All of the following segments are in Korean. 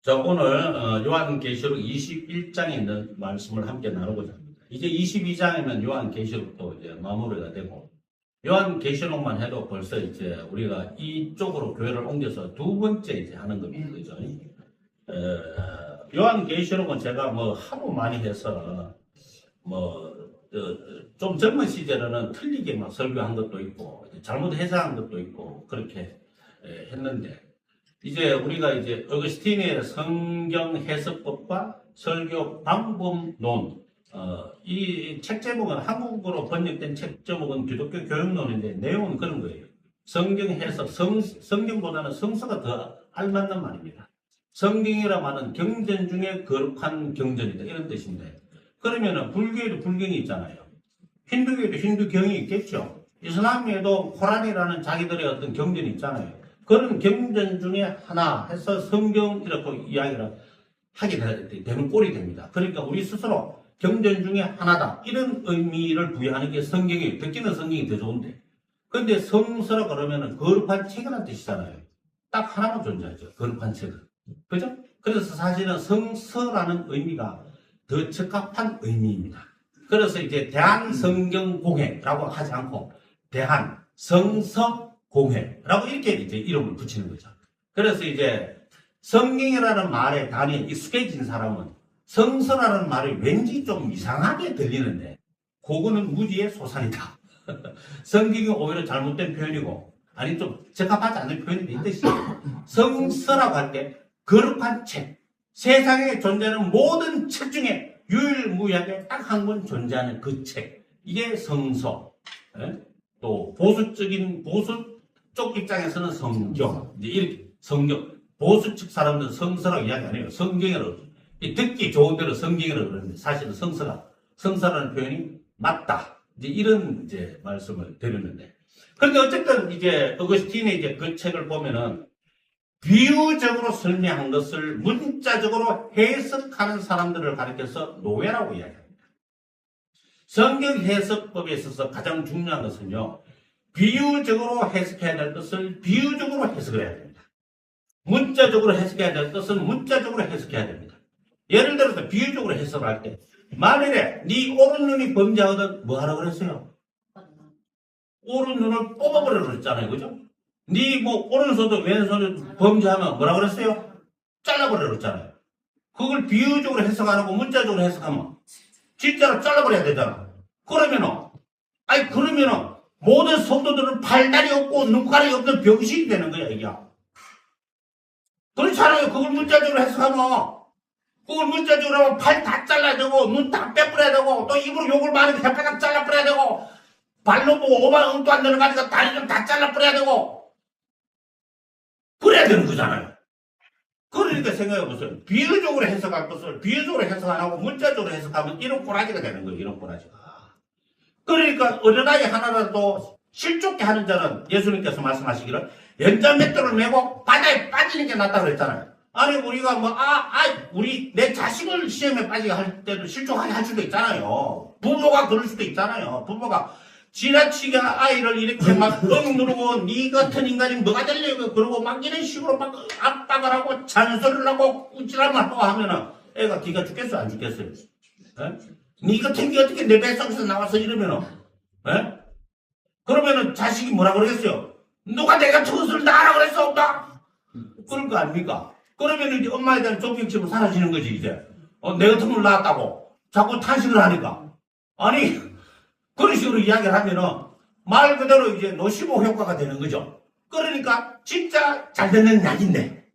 자, 오늘 요한계시록 21장에 있는 말씀을 함께 나누고자 합니다. 이제 22장이면 요한계시록도 이제 마무리가 되고, 요한계시록만 해도 벌써 이제 우리가 이쪽으로 교회를 옮겨서 두 번째 이제 하는 겁니다. 그죠? 요한계시록은 제가 뭐 하도 많이 해서 좀 젊은 시절에는 틀리게 막 설교한 것도 있고 잘못 해석한 것도 있고 그렇게 했는데, 이제 우리가 이제 어거스틴의 성경 해석법과 설교 방법론, 이 책 제목은 한국어로 번역된 책 제목은 기독교 교육론인데 내용은 그런 거예요. 성경 해석, 성경보다는 성서가 더 알맞는 말입니다. 성경이라 말은 경전 중에 거룩한 경전이다, 이런 뜻인데, 그러면은 불교에도 불경이 있잖아요. 힌두교에도 힌두경이 있겠죠. 이슬람에도 코란이라는 자기들의 어떤 경전이 있잖아요. 그런 경전 중에 하나 해서 성경이라고 이야기를 하게 되는 꼴이 됩니다. 그러니까 우리 스스로 경전 중에 하나다, 이런 의미를 부여하는 게 성경이에요. 듣기는 성경이 더 좋은데. 근데 성서라 그러면은 거룩한 책이라는 뜻이잖아요. 딱 하나만 존재하죠. 거룩한 책은. 그죠? 그래서 사실은 성서라는 의미가 더 적합한 의미입니다. 그래서 이제 대한성경공회라고 하지 않고 대한성서공회라고 이렇게 이제 이름을 붙이는 거죠. 그래서 이제 성경이라는 말에 단위에 익숙해진 사람은 성서라는 말이 왠지 좀 이상하게 들리는데, 그거는 무지의 소산이다. 성경이 오히려 잘못된 표현이고, 아니 좀 적합하지 않은 표현이 있듯이, 성서라고 할 때 거룩한 책, 세상에 존재하는 모든 책 중에 유일무이하게 딱 한 권 존재하는 그 책, 이게 성서. 또 보수 쪽 입장에서는 성경, 이제 이렇게 성경, 보수 측 사람들은 성서라고 이야기 안 해요. 성경이라고. 듣기 좋은 대로 성경이라고 그러는데, 사실은 성서라는 표현이 맞다, 이제 이런 이제 말씀을 드리는데, 그런데 어쨌든 이제 어거스틴의 이제 그 책을 보면은 비유적으로 설명한 것을 문자적으로 해석하는 사람들을 가리켜서 노예라고 이야기합니다. 성경 해석법에 있어서 가장 중요한 것은요, 비유적으로 해석해야 될 것을 비유적으로 해석을 해야 됩니다. 문자적으로 해석해야 될 것은 문자적으로 해석해야 됩니다. 예를 들어서 비유적으로 해석할 때, 만일에 네 오른눈이 범죄하거든 뭐 하라고 그랬어요? 오른눈을 뽑아버리라고 그랬잖아요. 그죠? 네 뭐 오른손도 왼손을 범죄하면 뭐라고 그랬어요? 잘라버리라고 그랬잖아요. 그걸 비유적으로 해석 안 하고 문자적으로 해석하면 진짜로 잘라버려야 되잖아. 그러면은 모든 성도들은 팔다리 없고 눈가리 없는 병신이 되는 거야, 이게. 그렇잖아요. 그걸 문자적으로 해석하면, 그걸 문자적으로 하면 팔 다 잘라야 되고, 눈 다 빼버려야 되고, 또 입으로 욕을 많이 혓바닥 잘라버려야 되고, 발로 보고 오만응도 안 되는 거 아니까 다리 좀 다 잘라버려야 되고, 그래야 되는 거잖아요. 그러니까 생각해보세요. 비유적으로 해석할 것을 비유적으로 해석 안 하고 문자적으로 해석하면 이런 꼬라지가 되는 거예요. 이런 꼬라지가. 그러니까 어린아이 하나라도 실족게 하는 자는 예수님께서 말씀하시기를 연자맷돌을 메고 바다에 빠지는 게 낫다고 그랬잖아요. 아니 우리가 우리 내 자식을 시험에 빠지게 할 때도 실족하게 할 수도 있잖아요. 부모가 그럴 수도 있잖아요. 부모가 지나치게 아이를 이렇게 막 누르고 니 같은 인간이 뭐가 되려고 그러고 막 이런 식으로 막 압박을 하고 잔소리를 하고 꾸지람을 하고 하면은 애가 기가 죽겠어요, 안 죽겠어요? 니 같은 게 어떻게 내 뱃속에서 나와서 이러면은, 그러면은 자식이 뭐라 그러겠어요? 누가 내가 저것을 나라고 그랬어, 없다? 그럴 거 아닙니까? 그러면 이제 엄마에 대한 존경심은 사라지는 거지, 이제. 내 같은 걸 낳았다고 자꾸 탄식을 하니까. 아니, 그런 식으로 이야기를 하면은 말 그대로 이제 노시보 효과가 되는 거죠. 그러니까 진짜 잘 듣는 약인데,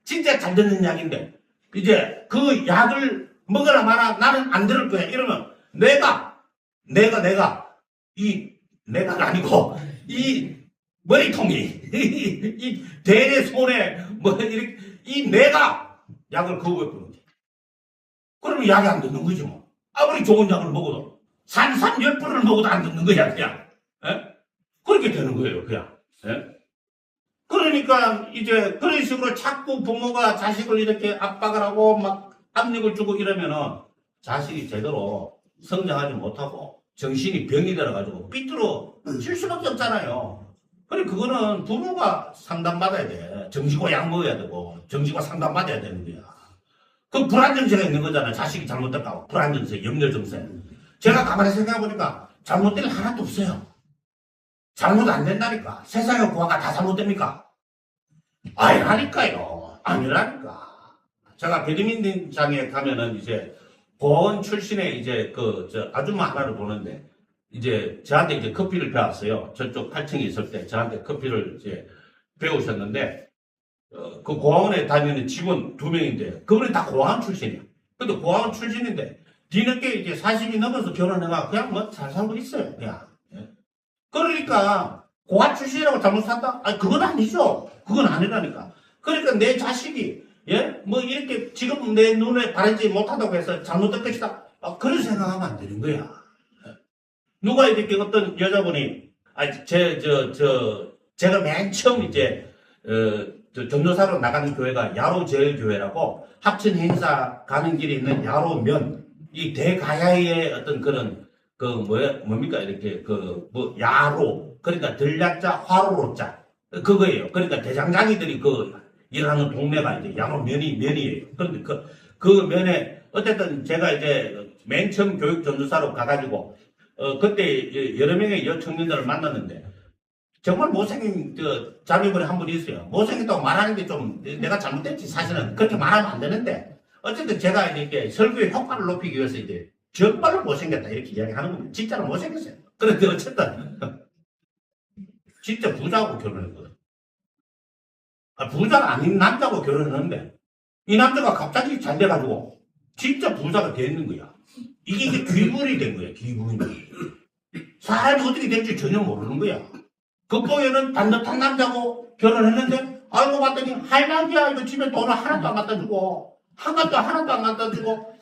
진짜 잘 듣는 약인데, 이제 그 약을 먹으라 마라 나는 안 들을 거야. 이러면 내가 아니고 이 머리통이 이 대뇌 손에 이렇게 이 내가 약을 거부해버리는 거지. 그러면 약이 안 듣는 거지 뭐. 아무리 좋은 약을 먹어도 산삼열불을 먹어도 안 듣는 거야, 그냥. 그렇게 되는 거예요, 그냥. 그러니까, 이제, 그런 식으로 자꾸 부모가 자식을 이렇게 압박을 하고, 막, 압력을 주고 이러면은, 자식이 제대로 성장하지 못하고, 정신이 병이 들어가지고, 삐뚤어 질 수밖에 없잖아요. 그래, 그거는 부모가 상담받아야 돼. 정신과 약 먹어야 되고, 정신과 상담 받아야 되는 거야. 그 불안정세가 있는 거잖아. 자식이 잘못될까 불안정세, 염려정세. 제가 가만히 생각해보니까 잘못될 일 하나도 없어요. 잘못 안 된다니까. 세상의 고아가 다 잘못됩니까? 아니라니까요. 아니라니까. 제가 배드민턴장에 가면은 이제 보원 출신의 이제 저 아줌마 하나를 보는데 이제 저한테 이제 커피를 배웠어요. 저쪽 8층에 있을 때 저한테 커피를 이제 배우셨는데 그 고아원에 다니는 직원 2명인데 그분이 다 고아원 출신이야. 근데 고아원 출신인데 뒤늦게 이제 40이 넘어서 결혼해가 그냥 뭐 잘 살고 있어요. 그냥. 예. 그러니까 고아 출신이라고 잘못 산다? 아니 그건 아니죠. 그건 아니라니까. 그러니까 내 자식이 뭐 이렇게 지금 내 눈에 바르지 못하다고 해서 잘못될 것이다. 그런 생각하면 안 되는 거야. 예. 누가 이렇게 어떤 여자분이 제가 맨 처음 이제 전도사로 나가는 교회가 야로제일교회라고 합천 행사 가는 길에 있는 야로면 이 대가야의 어떤 그런 뭡니까 이렇게 야로 그러니까 들약자 화로로자 그거예요. 그러니까 대장장이들이 일하는 동네가 이제 야로면이에요. 그런데 그 면에 어쨌든 제가 이제 맨 처음 교육 전도사로 가가지고 그때 여러 명의 여청년들을 만났는데 정말 못생긴 자매분이 한 분이 있어요. 못생겼다고 말하는 게 좀 내가 잘못됐지. 사실은 그렇게 말하면 안 되는데 어쨌든 제가 이렇게 설교의 효과를 높이기 위해서 이제 정말로 못생겼다 이렇게 이야기하는 겁니다. 진짜로 못생겼어요. 그런데 어쨌든 진짜 부자하고 결혼했거든. 부자가 아닌 남자하고 결혼했는데 이 남자가 갑자기 잘 돼가지고 진짜 부자가 되는 거야. 이게 귀분이 된 거야. 귀분이. 사람이 어떻게 될지 전혀 모르는 거야. 극복에는 반듯한 남자고 결혼했는데 알고 봤더니 할망이야. 이거 집에 돈을 하나도 안 갖다 주고 하나도 안 갖다 주고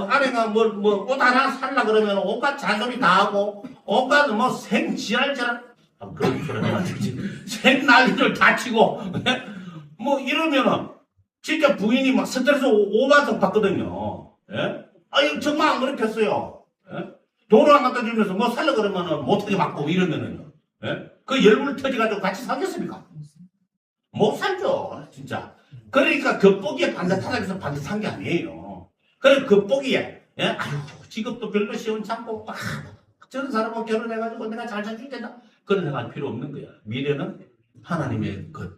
아내가 옷 하나 살라 그러면 온갖 잔소리 다 하고 온갖 생지랄지랄 그런 소리 해가지고 생난리를 다 치고 이러면은 진짜 부인이 막 스트레스 오만석 받거든요. 예? 아니 정말 안 그렇겠어요. 예? 돈을 안 갖다 주면서 살려 그러면은 못하게 받고 이러면은요. 예? 그 열불 터져가지고 같이 살겠습니까? 못 살죠, 진짜. 그러니까 겉보기에 반듯하다고 해서 반듯한 게 아니에요. 그래, 겉보기에, 아유, 직업도 별로 시원찮고, 저런 사람하고 결혼해가지고 내가 잘 살줄 텐다. 그런 생각할 필요 없는 거야. 미래는 하나님의 것.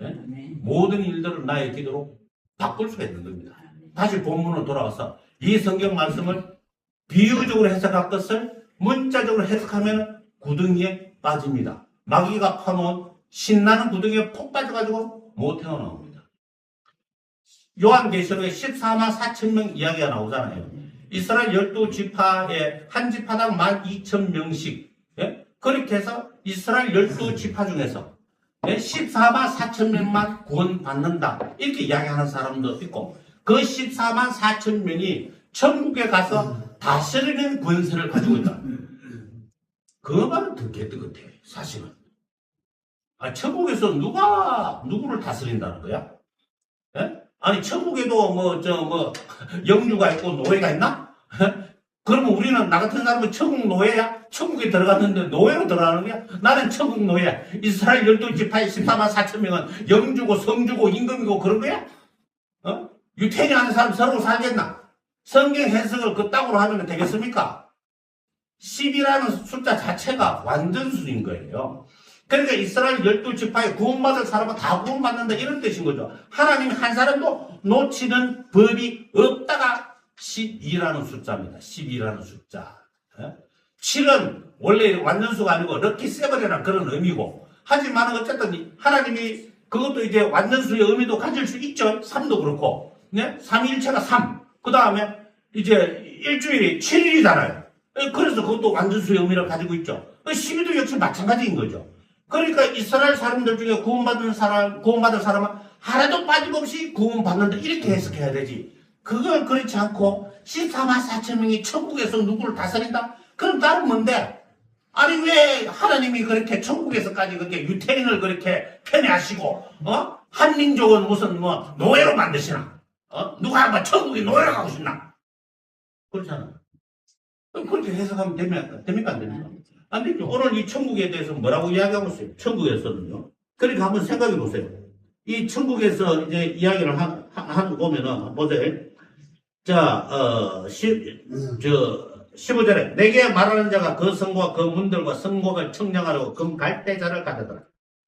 예? 모든 일들을 나의 기도로 바꿀 수가 있는 겁니다. 다시 본문으로 돌아와서 이 성경 말씀을 비유적으로 해석할 것을 문자적으로 해석하면 구덩이에 빠집니다. 마귀가 파놓은 신나는 구덩이에 폭 빠져가지고 못 헤어나옵니다. 요한계시록에 14만 4천 명 이야기가 나오잖아요. 이스라엘 12지파에 한 지파당 12,000명씩 그렇게 해서 이스라엘 12지파 중에서 14만 4천 명만 구원받는다 이렇게 이야기하는 사람도 있고 그 14만 4천 명이 천국에 가서 다스리는 권세를 가지고 있다. 그거만은 더 개뜨겁해 사실은. 천국에서 누구를 다스린다는 거야? 예? 아니 천국에도 영주가 있고 노예가 있나? 그러면 우리는 나 같은 사람은 천국 노예야? 천국에 들어갔는데 노예로 들어가는 거야? 나는 천국 노예야. 이스라엘 12지파의 14만 4천 명은 영주고 성주고 임금이고 그런 거야? 유태인이 하는 사람 서로 살겠나? 성경 해석을 그따구로 하면 되겠습니까? 10이라는 숫자 자체가 완전수인 거예요. 그러니까 이스라엘 12지파에 구원받을 사람은 다 구원받는다 이런 뜻인 거죠. 하나님이 한 사람도 놓치는 법이 없다가 12라는 숫자입니다. 12라는 숫자. 7은 원래 완전수가 아니고 럭키 세븐이라는 그런 의미고 하지만 어쨌든 하나님이 그것도 이제 완전수의 의미도 가질 수 있죠. 3도 그렇고. 네? 3일체가 3. 그 다음에 이제 일주일이 7일이잖아요. 그래서 그것도 완전수의 의미를 가지고 있죠. 12도 역시 마찬가지인 거죠. 그러니까 이스라엘 사람들 중에 구원받을 사람은 하나도 빠짐없이 구원받는다. 이렇게 해석해야 되지. 그걸 그렇지 않고 14만 4천 명이 천국에서 누구를 다스린다? 그럼 다른 뭔데? 아니 왜 하나님이 그렇게 천국에서까지 그렇게 유태인을 그렇게 편애하시고 한민족은 무슨 노예로 만드시나? 누가 천국에 노예로 가고 싶나? 그렇잖아. 그렇게 해석하면 됩니까? 안 됩니까? 안 되죠. 오늘 이 천국에 대해서 뭐라고 이야기하고 있어요? 천국에서는요. 그러니까 한번 생각해 보세요. 이 천국에서 이제 이야기를 한 보면은, 보세요. 자, 15절에 내게 말하는 자가 그 성과 그 문들과 성공을 청량하려고 금 갈대자를 가져더라.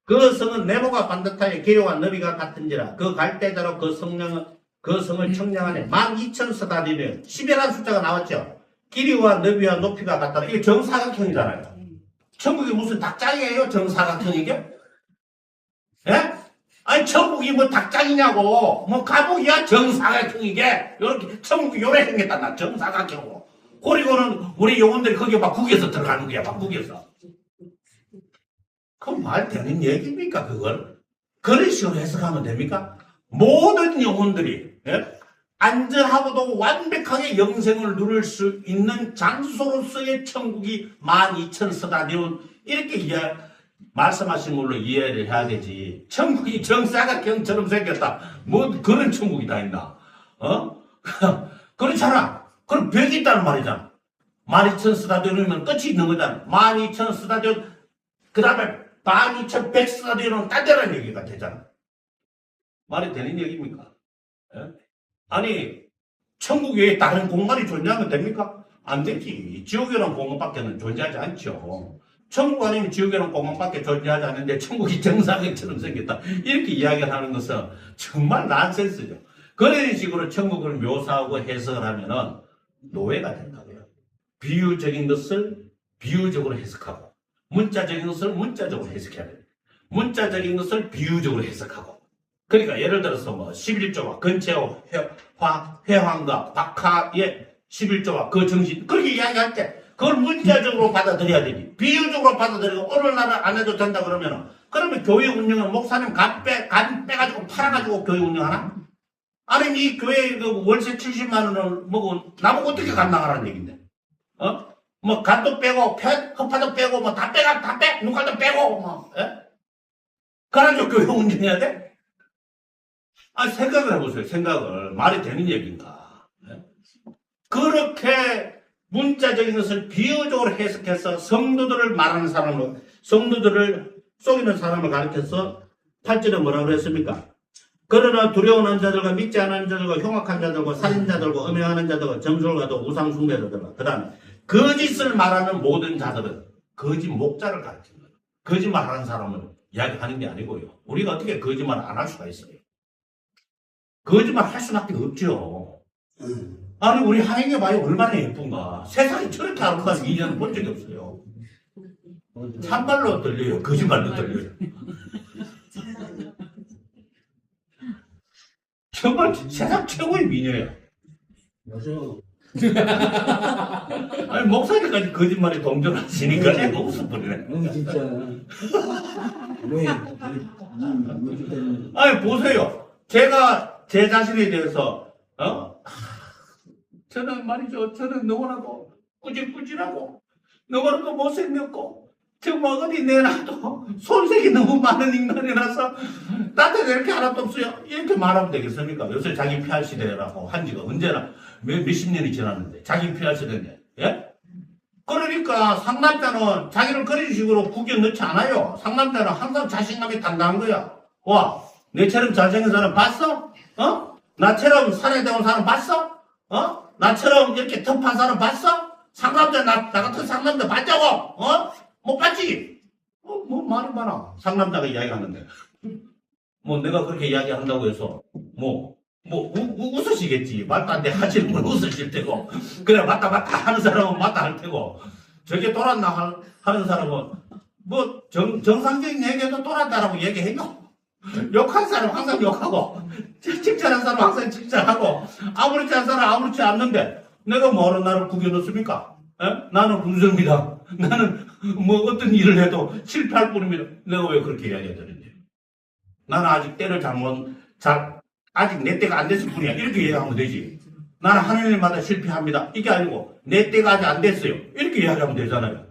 그 성은 네모가 반듯하여 길이와 너비가 같은지라 그 갈대자로 그 성을 청량하네 12,000스다디면 10이라는 숫자가 나왔죠. 길이와 너비와 높이가 같다. 이게 정사각형이잖아요. 천국이 무슨 닭장이에요? 정사각형이게? 예? 아니 천국이 뭐 닭장이냐고. 뭐 감옥이야 정사각형이게. 요렇게 천국이 요래 생겼다. 나 정사각형으로. 그리고는 우리 영혼들이 거기에 막 구겨서 들어가는 거야. 막 구겨서. 그럼 말 되는 얘기입니까 그걸? 그런 식으로 해석하면 됩니까? 모든 영혼들이 안전하고도 완벽하게 영생을 누릴 수 있는 장소로서의 천국이 12,000스다디온 이렇게 말씀하신 걸로 이해를 해야 되지. 천국이 정사각형처럼 생겼다. 뭐 그런 천국이 다 있나? 그렇잖아. 그럼 벽이 있다는 말이잖아. 12,000스다디온이면 끝이 있는 거잖아. 12,000스다디온 그 다음에 12,100스다디온은 딴 데라는 얘기가 되잖아. 말이 되는 얘기입니까? 아니 천국 외에 다른 공간이 존재하면 됩니까? 안 되지. 지옥이라는 공간밖에는 존재하지 않죠. 천국 아니면 지옥이라는 공간밖에 존재하지 않는데 천국이 정사각형처럼 생겼다. 이렇게 이야기를 하는 것은 정말 난센스죠. 그런 식으로 천국을 묘사하고 해석을 하면은 노예가 된다고요. 비유적인 것을 비유적으로 해석하고 문자적인 것을 문자적으로 해석해야 돼요. 문자적인 것을 비유적으로 해석하고. 그러니까 예를 들어서 뭐 11조와 근체와 회황과 박하의 11조와 그 정신 그렇게 이야기할 때 그걸 문자적으로 받아들여야 되지. 비유적으로 받아들이고 오늘날은 안 해도 된다 그러면 교회 운영은 목사님 간 빼가지고 팔아가지고 교회 운영하나? 아니면 이 교회 그 월세 70만 원을 먹고 나보고 어떻게 감당하라는 얘긴데? 뭐 간도 빼고 허파도 빼고 뭐 다 빼 눈깔도 빼고 뭐 그래가지고 교회 운영해야 돼? 생각을 해보세요. 생각을. 말이 되는 얘기인가. 그렇게 문자적인 것을 비유적으로 해석해서 성도들을 말하는 사람을, 성도들을 속이는 사람을 가리켜서 8절에 뭐라고 그랬습니까? 그러나 두려워하는 자들과 믿지 않는 자들과 흉악한 자들과 살인자들과 음행하는 자들과 점술가도 우상숭배자들과 그 다음에 거짓을 말하는 모든 자들은 거짓 목자를 가르치는 거예요. 거짓말하는 사람을 이야기하는 게 아니고요. 우리가 어떻게 거짓말을 안 할 수가 있어요? 거짓말 할 수밖에 없죠. 아니 우리 하행이 봐요 얼마나 예쁜가. 세상이 저렇게 아름다운 인연을 본 적이 없어요. 참말로 들려요. 거짓말로 들려요. 정말 세상 최고의 미녀예요. 맞아. 아니 목사님까지 거짓말에 동정하시니까 내가 웃어버리네. 진짜. 왜? 아니 보세요. 제가 제 자신에 대해서 저는 말이죠. 저는 너무나도 꾸질꾸질하고 너무나도 못생겼고 정말 어디 내놔도 손색이 너무 많은 인간이라서 나한테 이렇게 하나도 없어요. 이렇게 말하면 되겠습니까? 요새 자기 PR 시대라고 한 지가 언제나 몇십 년이 지났는데 자기 PR 시대인데 예? 그러니까 상남자는 자기를 그런 식으로 구겨 넣지 않아요. 상남자는 항상 자신감이 당당한 거야. 와, 내처럼 잘생긴 사람 봤어? 나처럼 사내다운 사람 봤어? 나처럼 이렇게 터프한 사람 봤어? 상남자, 나 같은 상남자 봤자고? 못 봤지? 뭐 말이 많아. 상남자가 이야기하는데. 뭐 내가 그렇게 이야기한다고 해서, 웃으시겠지. 말도 안 돼 하시는 건 웃으실 테고. 그래, 맞다 하는 사람은 맞다 할 테고. 저게 돌았나 하는 사람은, 정상적인 얘기해도 돌았다라고 얘기해요. 욕한 사람 항상 욕하고, 칭찬한 사람 항상 칭찬하고, 아무렇지 않은 사람 아무렇지 않는데, 내가 뭐하러 나를 구겨놓습니까? 나는 군성입니다. 나는 어떤 일을 해도 실패할 뿐입니다. 내가 왜 그렇게 이야기해야 되는지. 나는 아직 때를 아직 내 때가 안 됐을 뿐이야. 이렇게 이야기하면 되지. 나는 하는 일마다 실패합니다. 이게 아니고, 내 때가 아직 안 됐어요. 이렇게 이야기하면 되잖아요.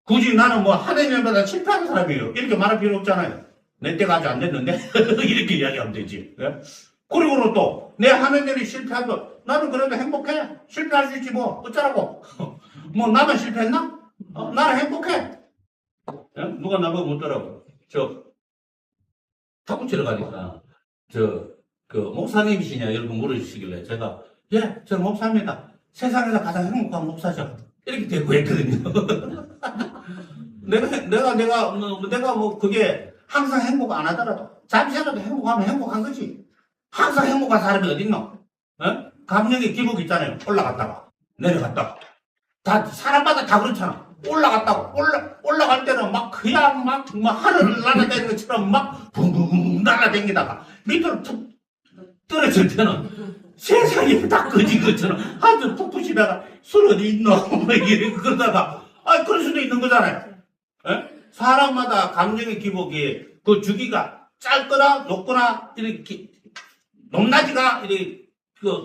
굳이 나는 하는 일마다 실패하는 사람이에요. 이렇게 말할 필요 없잖아요. 내 때가 아직 안 됐는데? 이렇게 이야기하면 되지. 그리고는 또, 내 하는 일이 실패하면, 나는 그래도 행복해. 실패할 수 있지 어쩌라고. 나만 실패했나? 나는 행복해. 누가 나보고 묻더라고. 탁구 치러 가니까, 목사님이시냐, 이렇게 물으시길래 제가, 예, 저는 목사입니다. 세상에서 가장 행복한 목사죠. 이렇게 대꾸했거든요. 내가 그게 항상 행복 안 하더라도, 잠시라도 행복하면 행복한 거지. 항상 행복한 사람이 어딨노? 어? 감정의 기복이 있잖아요. 올라갔다가, 내려갔다가. 사람마다 다 그렇잖아. 올라갈 때는 막 그냥 막 하늘을 날아다니는 것처럼 막 붕붕붕 날아다니다가 밑으로 툭 떨어질 때는 세상이 다 꺼진 것처럼 한줄 푹 푸시다가 술 어디 있노? 막 이렇게 그러다가, 그럴 수도 있는 거잖아요. 예? 사람마다 감정의 기복이 그 주기가 짧거나 높거나 이렇게 높낮이가 이렇게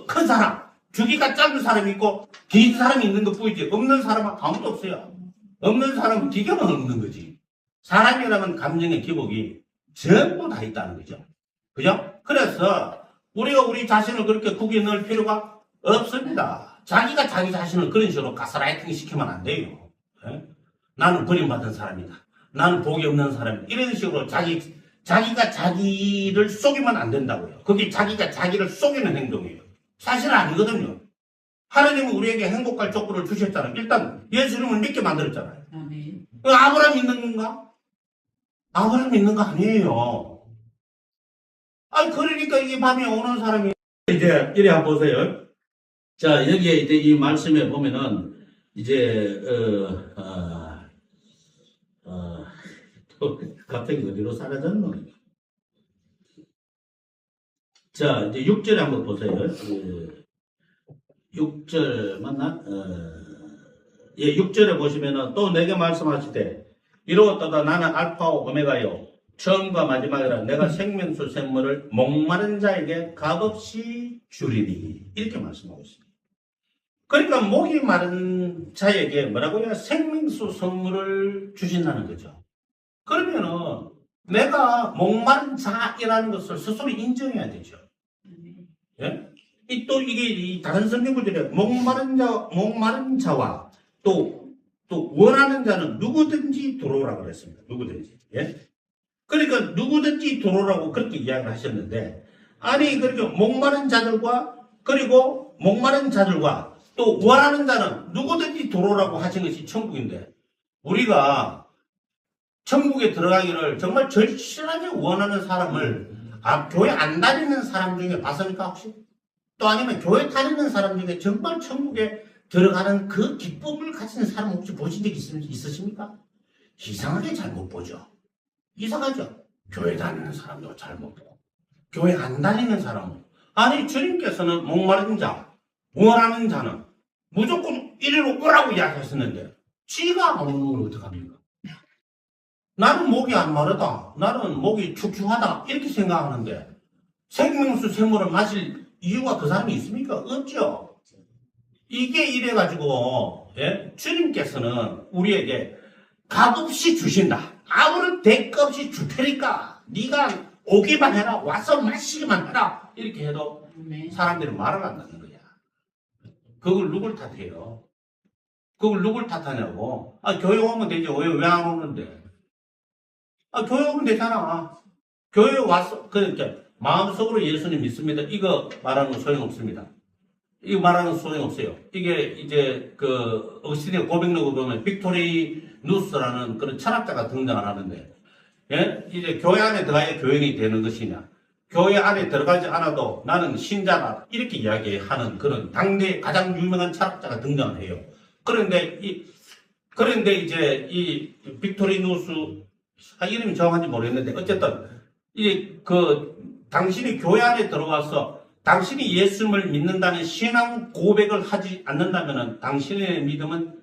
큰 사람, 주기가 짧은 사람이 있고 긴 사람이 있는 것 뿐이지 없는 사람은 아무도 없어요. 없는 사람은 기계만 없는 거지. 사람이라면 감정의 기복이 전부 다 있다는 거죠. 그죠? 그래서 우리가 우리 자신을 그렇게 구겨 넣을 필요가 없습니다. 자기가 자기 자신을 그런 식으로 가스라이팅 시키면 안 돼요. 예? 나는 버림받은 사람이다. 나는 복이 없는 사람이다. 이런 식으로 자기가 자기를 속이면 안 된다고요. 그게 자기가 자기를 속이는 행동이에요. 사실은 아니거든요. 하나님은 우리에게 행복할 족보를 주셨잖아요. 일단 예수님을 믿게 만들었잖아요. 아멘. 아브라함 믿는 건가? 아브라함 믿는 거 아니에요. 그러니까 이게 밤에 오는 사람이 이제 이래 한번 보세요. 자, 여기에 이제 이 말씀에 보면은 이제 또 갑자기 어디로 사라졌노? 자, 이제 6절에 한번 보세요. 6절 맞나? 6절에 보시면은 또 내게 말씀하시되 이루었도다 나는 알파오 오메가요 처음과 마지막이라 내가 생명수 샘물을 목마른 자에게 값없이 주리니 이렇게 말씀하고 있습니다. 그러니까 목이 마른 자에게 뭐라고요? 생명수 선물을 주신다는 거죠. 그러면은 내가 목마른 자이라는 것을 스스로 인정해야 되죠. 예? 이게 다른 성경들에 목마른 자와 또 원하는 자는 누구든지 들어오라고 그랬습니다. 누구든지. 예? 그러니까 누구든지 들어오라고 그렇게 이야기를 하셨는데, 아니, 그렇게 목마른 자들과 또 원하는 자는 누구든지 들어오라고 하신 것이 천국인데, 우리가 천국에 들어가기를 정말 절실하게 원하는 사람을 교회 안 다니는 사람 중에 봤습니까 혹시? 또 아니면 교회 다니는 사람 중에 정말 천국에 들어가는 그 기쁨을 가진 사람 혹시 보신 적 있으십니까? 이상하게 잘 못 보죠. 이상하죠. 교회 다니는 사람도 잘 못 보고 교회 안 다니는 사람은, 아니 주님께서는 목마른 자, 원하는 자는 무조건 이리로 오라고 이야기하셨는데 지가 안 오는 걸 어떡합니까? 나는 목이 안 마르다, 나는 목이 축축하다 이렇게 생각하는데 생명수 샘물을 마실 이유가 그 사람이 있습니까? 없죠. 이게 이래가지고 주님께서는 우리에게 값없이 주신다. 아무런 대가 없이 줄 테니까 네가 오기만 해라, 와서 마시기만 해라 이렇게 해도 사람들이 말을 안 듣는 거야. 그걸 누굴 탓해요? 그걸 누굴 탓하냐고. 교회 오면 되지. 왜 안 오는데? 교회 오면 되잖아. 교회 와서 그러니까 마음속으로 예수님 믿습니다. 이거 말하는 건 소용없습니다. 이거 말하는 건 소용없어요. 이게 이제 그 어거스틴의 고백록을 보면 빅토리 누스라는 그런 철학자가 등장을 하는데, 이제 교회 안에 들어가야 교인이 되는 것이냐, 교회 안에 들어가지 않아도 나는 신자다 이렇게 이야기하는 그런 당대 가장 유명한 철학자가 등장을 해요. 그런데 이제 이 빅토리 누스 이름이 정확한지 모르겠는데 어쨌든 당신이 교회 안에 들어가서 당신이 예수님을 믿는다는 신앙 고백을 하지 않는다면 당신의 믿음은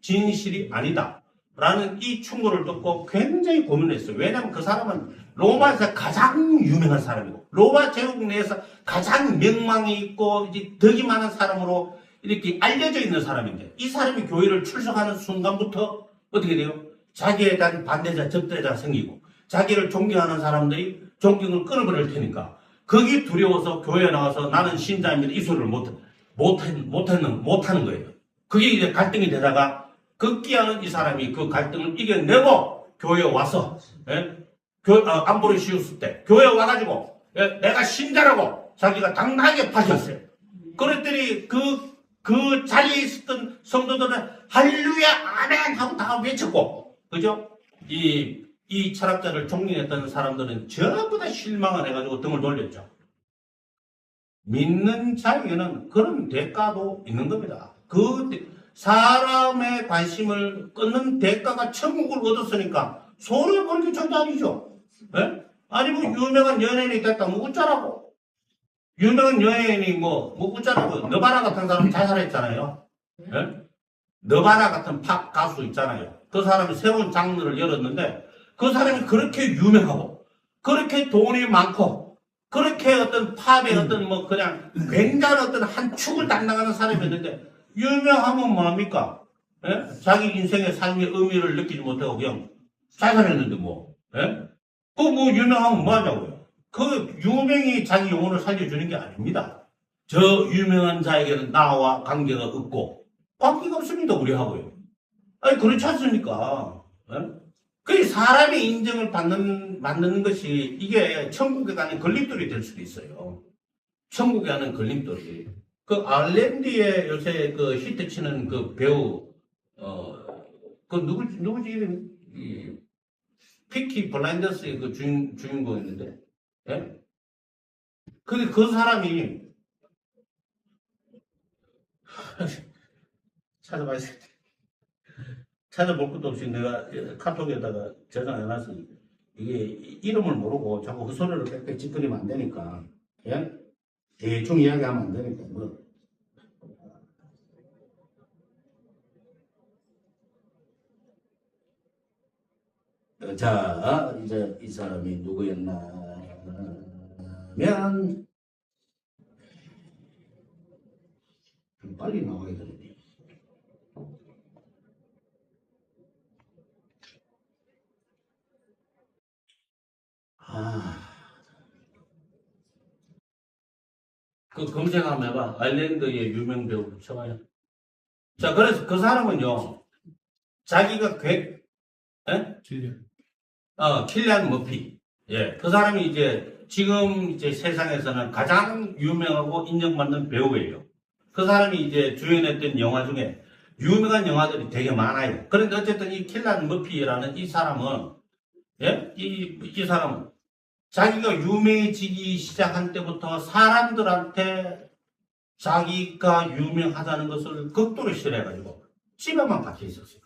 진실이 아니다 라는 이 충고를 듣고 굉장히 고민했어요. 왜냐하면 그 사람은 로마에서 가장 유명한 사람이고 로마 제국 내에서 가장 명망이 있고 이제 덕이 많은 사람으로 이렇게 알려져 있는 사람인데, 이 사람이 교회를 출석하는 순간부터 어떻게 돼요? 자기에 대한 반대자, 적대자가 생기고 자기를 존경하는 사람들이 존경을 끊어버릴 테니까 거기 두려워서 교회에 나와서 나는 신자입니다 이 소리를 못하는 거예요. 그게 이제 갈등이 되다가 극기하는 이 사람이 그 갈등을 이겨내고 교회에 와서 안보를 씌웠을 때 교회 와가지고 내가 신자라고 자기가 당당하게 밝혔어요. 그랬더니 그 자리에 있었던 성도들은 할렐루야 아멘 하고 다 외쳤고, 그죠? 이 철학자를 존경했던 사람들은 전부 다 실망을 해가지고 등을 돌렸죠. 믿는 자에게는 그런 대가도 있는 겁니다. 그 사람의 관심을 끊는 대가가 천국을 얻었으니까 손을 벌게 절대 아니죠. 예? 아니 뭐 유명한 연예인이 됐다 뭐 웃자라고. 유명한 연예인이 뭐 웃자라고. 너바나 같은 사람 자살했잖아요. 예? 너바나 같은 팝 가수 있잖아요. 그 사람이 새로운 장르를 열었는데 그 사람이 그렇게 유명하고 그렇게 돈이 많고 그렇게 어떤 팝의 어떤 뭐 그냥 굉장한 어떤 한 축을 담당하는 사람이었는데 유명하면 뭐합니까? 예? 자기 인생의 삶의 의미를 느끼지 못하고 그냥 자살했는데 뭐. 예? 그 뭐 유명하면 뭐하냐고요. 그 유명이 자기 영혼을 살려주는 게 아닙니다. 저 유명한 자에게는 나와 관계가 없고 관계가 없습니다. 우리하고요. 아니 그렇지 않습니까? 예? 그 사람의 인정을 받는 것이 이게 천국에 가는 걸림돌이 될 수도 있어요. 천국에 가는 걸림돌이. 그 아일랜드에 요새 그 히트 치는 그 배우 그 누구지 이름이 피키 블라인더스의 그 주인공이었는데, 예? 근데 그 사람이 찾아봐야지. 찾아볼 것도 없이 내가 카톡에다가 저장해놨어. 이게 이름을 모르고 자꾸 그 소리를 빽빽 찌끄리면 안 되니까, 예? 대충 이야기하면 안 되니까, 뭐. 자, 이제 이 사람이 누구였냐면, 좀 빨리 나와야 되는데. 그 검색 한번 해봐. 아일랜드의 유명 배우 쳐봐요. 자, 그래서 그 사람은요, 자기가 예? 킬리안 머피. 예, 그 사람이 이제 지금 이제 세상에서는 가장 유명하고 인정받는 배우예요. 그 사람이 이제 주연했던 영화 중에 유명한 영화들이 되게 많아요. 그런데 어쨌든 이 킬리안 머피라는 이 사람은, 예? 이 사람은 자기가 유명해지기 시작한 때부터 사람들한테 자기가 유명하다는 것을 극도로 싫어해가지고 집에만 박혀 있었어요.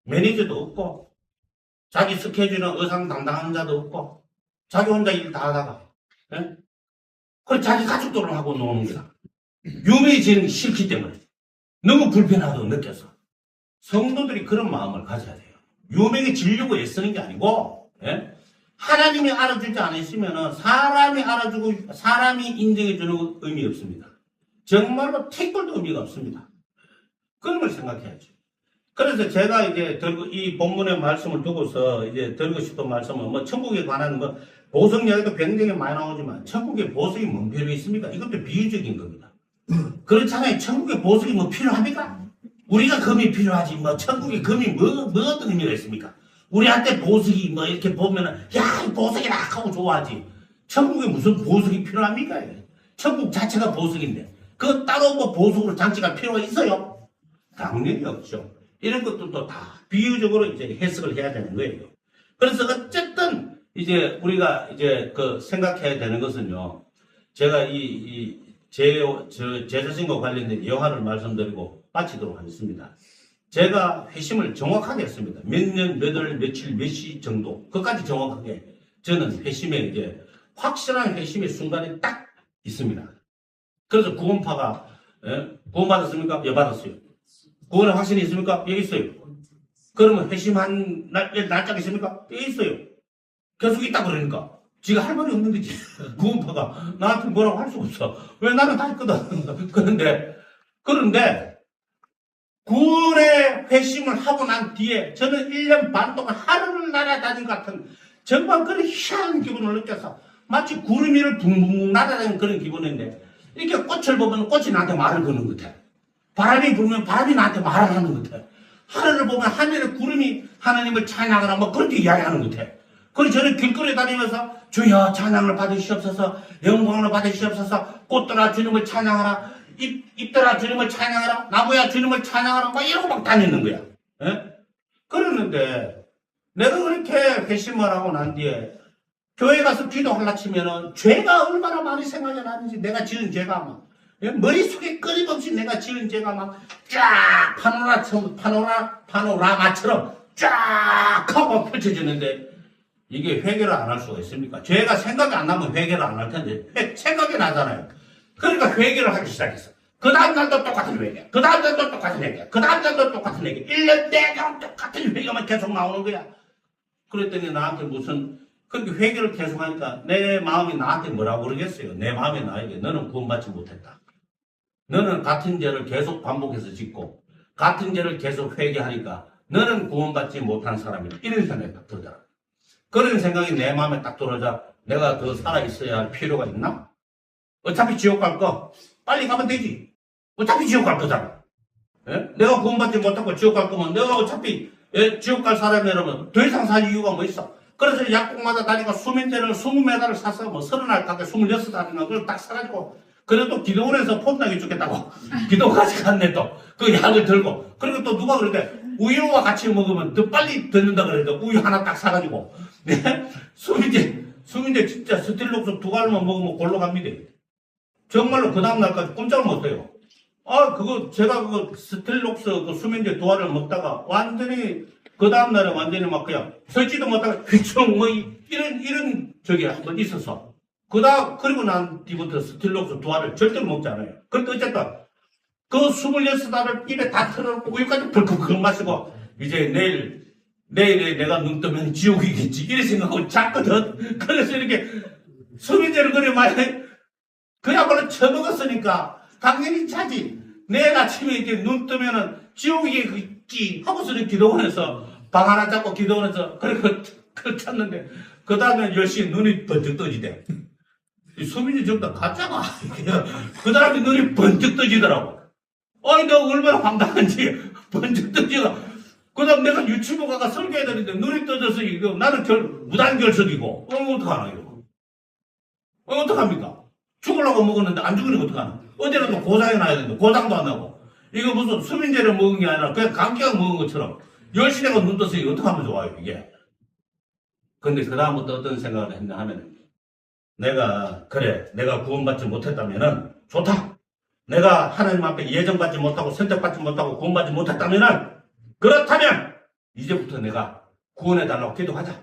매니저도 없고, 자기 스케줄은 의상 담당하는 자도 없고, 자기 혼자 일 다 하다가, 예? 그래, 자기 가족들을 하고 노는 거야. 유명해지는 게 싫기 때문에. 너무 불편하다고 느껴서. 성도들이 그런 마음을 가져야 돼요. 유명해지려고 애쓰는 게 아니고, 예? 하나님이 알아주지 않으시면 사람이 알아주고, 사람이 인정해주는 의미 없습니다. 정말로 택벌도 의미가 없습니다. 그런 걸 생각해야죠. 그래서 제가 이제 이 본문의 말씀을 두고서 이제 드리고 싶은 말씀은 뭐 천국에 관한 뭐 보석 이야기도 굉장히 많이 나오지만 천국에 보석이 뭔 필요 있습니까? 이것도 비유적인 겁니다. 그렇잖아요. 천국에 보석이 뭐 필요합니까? 우리가 금이 필요하지 뭐 천국에 금이 뭐 어떤 의미가 있습니까? 우리한테 보석이 뭐 이렇게 보면은 야, 이 보석이다 하고 좋아하지. 천국에 무슨 보석이 필요합니까? 천국 자체가 보석인데 그 따로 뭐 보석으로 장치가 필요가 있어요? 당연히 없죠. 이런 것들도 다 비유적으로 이제 해석을 해야 되는 거예요. 그래서 어쨌든 이제 우리가 이제 그 생각해야 되는 것은요. 제가 제 자신과 관련된 예화를 말씀드리고 마치도록 하겠습니다. 제가 회심을 정확하게 했습니다. 몇 년, 몇 월, 며칠, 몇 시 정도. 그까지 정확하게 저는 회심에 이제 확실한 회심의 순간이 딱 있습니다. 그래서 구원파가, 구원받았습니까? 예, 받았어요. 구원의 확신이 있습니까? 예, 있어요. 그러면 회심한 날짜가 있습니까? 예, 있어요. 계속 있다 그러니까. 지가 할 말이 없는 거지. 구원파가 나한테 뭐라고 할 수 없어. 왜 나는 다 했거든. 그런데, 구원의 회심을 하고 난 뒤에 저는 1년 반 동안 하늘을 날아다닌 것 같은 정말 그런 희한한 기분을 느껴서 마치 구름 위를 붕붕 날아다니는 그런 기분인데 이렇게 꽃을 보면 꽃이 나한테 말을 거는 것 같아. 바람이 불면 바람이 나한테 말을 하는 것 같아. 하늘을 보면 하늘의 구름이 하나님을 찬양하라 뭐 그렇게 이야기하는 것 같아. 그래서 저는 길거리 다니면서 주여 찬양을 받으시옵소서, 영광을 받으시옵소서, 꽃들아 주님을 찬양하라, 잎들아 주님을 찬양하라, 나무야 주님을 찬양하라, 막 이러고 막 다니는 거야. 예? 그러는데 내가 그렇게 회심을 하고 난 뒤에 교회 가서 기도하려 치면은 죄가 얼마나 많이 생각이 나는지, 내가 지은 죄가 막 머릿속에 끊임없이 내가 지은 죄가 막 쫙 파노라마처럼 쫙 하고 펼쳐지는데, 이게 회개를 안 할 수가 있습니까? 죄가 생각이 안 나면 회개를 안 할 텐데 생각이 나잖아요. 그러니까 회개를 하기 시작했어. 그 다음 날도 똑같은 회개, 그 다음 날도 똑같은 회개, 그 다음 날도 똑같은 회개, 1년 내내 똑같은 회개만 계속 나오는 거야. 그랬더니 나한테 무슨, 그렇게 회개를 계속 하니까 내 마음이 나한테 뭐라고 그러겠어요? 내 마음이 나에게 너는 구원받지 못했다. 너는 같은 죄를 계속 반복해서 짓고 같은 죄를 계속 회개하니까 너는 구원받지 못한 사람이다. 이런 생각이 딱 들더라. 그런 생각이 내 마음에 딱 들어오자 내가 더 살아있어야 할 필요가 있나? 어차피 지옥 갈 거 빨리 가면 되지. 어차피 지옥 갈 거잖아. 예? 내가 구원받지 못하고 지옥 갈 거면 내가 어차피 지옥 갈 사람이라면 더 이상 살 이유가 뭐 있어? 그래서 약국마다 다니고 수면제를 20매달을 사서 뭐 30알 가게 26알인가 그걸 딱 사가지고, 그래도 기도원에서 폼나게 죽겠다고 기도까지 갔네. 또 그 약을 들고, 그리고 또 누가 그러대 우유와 같이 먹으면 더 빨리 듣는다 그래도 우유 하나 딱 사가지고, 네? 수면제 진짜 스틸록스 2알만 먹으면 골로 갑니다. 정말로 그 다음날까지 꼼짝을 못해요. 그거 제가 그거 스틸록스 그 수면제 2알을 먹다가 완전히 그 다음날에 완전히 막 그냥 설지도 못하고 휘청 뭐 이런 적이 한번 있어서, 그리고 난 뒤부터 스틸록스 2알을 절대로 먹지 않아요. 그러니까 어쨌든 그 26알을 입에 다 털어놓고 우유까지 벌컥 마시고, 이제 내일에 내가 눈 뜨면 지옥이겠지 이런 생각하고 잤거든. 그래서 이렇게 수면제를 그래 많이 그야말로 처먹었으니까 당연히 자지. 내일 아침에 이제 눈 뜨면은 지옥이겠지 하고서 기도원에서 방 하나 잡고 기도원에서 그걸 찾는데, 그 다음에 10시에 눈이 번쩍 떠지대. 수면제 전부 다 가짜가. 그 다음에 눈이 번쩍 떠지더라고. 내가 얼마나 황당한지 번쩍 떠지가. 그 다음 내가 유튜브 가가 설교해야 되는데 눈이 떠져서 이거 나는 무단결석이고, 어떡하나 이거. 어떡합니까? 죽으려고 먹었는데 안 죽으니까 어떡하나. 어제라도 고장이 나야 되는데 고장도 안 나고, 이거 무슨 수면제를 먹은 게 아니라 그냥 감기약 먹은 것처럼 10시 내가 눈 떠서 이거 어떡하면 좋아요 이게. 근데 그 다음부터 어떤 생각을 했냐 하면, 내가 구원받지 못했다면은 좋다. 내가 하나님 앞에 예정받지 못하고 선택받지 못하고 구원받지 못했다면은, 그렇다면 이제부터 내가 구원해달라고 기도하자.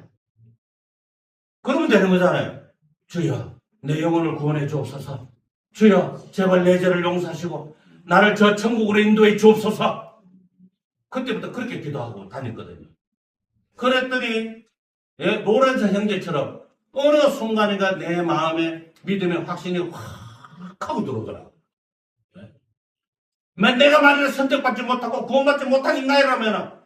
그러면 되는 거잖아요. 주여 내 영혼을 구원해 주옵소서. 주여 제발 내 죄를 용서하시고 나를 저 천국으로 인도해 주옵소서. 그때부터 그렇게 기도하고 다녔거든요. 그랬더니 로렌스 형제처럼 어느 순간인가 내 마음에 믿음의 확신이 확 하고 들어오더라고요. 내가 만약에 선택받지 못하고 구원받지 못한 인간이라면,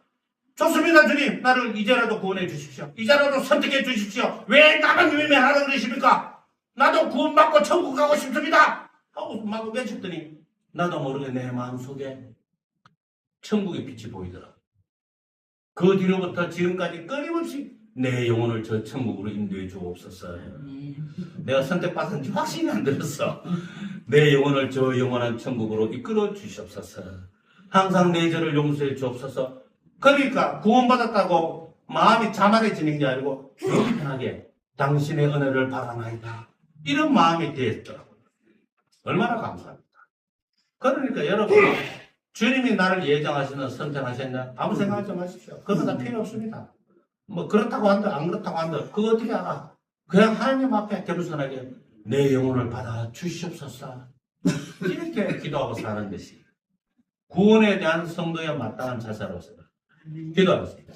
좋습니다 주님, 나를 이제라도 구원해 주십시오. 이제라도 선택해 주십시오. 왜 나만 외면하라 그러십니까? 나도 구원받고 천국 가고 싶습니다 하고 막 외쳤더니 나도 모르게 내 마음속에 천국의 빛이 보이더라. 그 뒤로부터 지금까지 끊임없이 내 영혼을 저 천국으로 인도해 주옵소서. 내가 선택받은 지 확신이 안 들었어. 내 영혼을 저 영원한 천국으로 이끌어 주시옵소서. 항상 내 죄를 용서해 주옵소서. 그러니까 구원받았다고 마음이 자만해지는 게 아니고 편하게 당신의 은혜를 바라나이다, 이런 마음이 되었더라고요. 얼마나 감사합니다. 그러니까 여러분, 주님이 나를 예정하시는 선택하셨냐? 아무 생각하지 마십시오. 그거 다 필요 없습니다. 뭐 그렇다고 한다 안 그렇다고 한다 그거 어떻게 알아? 그냥 하나님 앞에 겸손하게 내 영혼을 받아 주시옵소서, 이렇게 기도하고 사는 것이 구원에 대한 성도의 마땅한 자세로서 기도하겠습니다.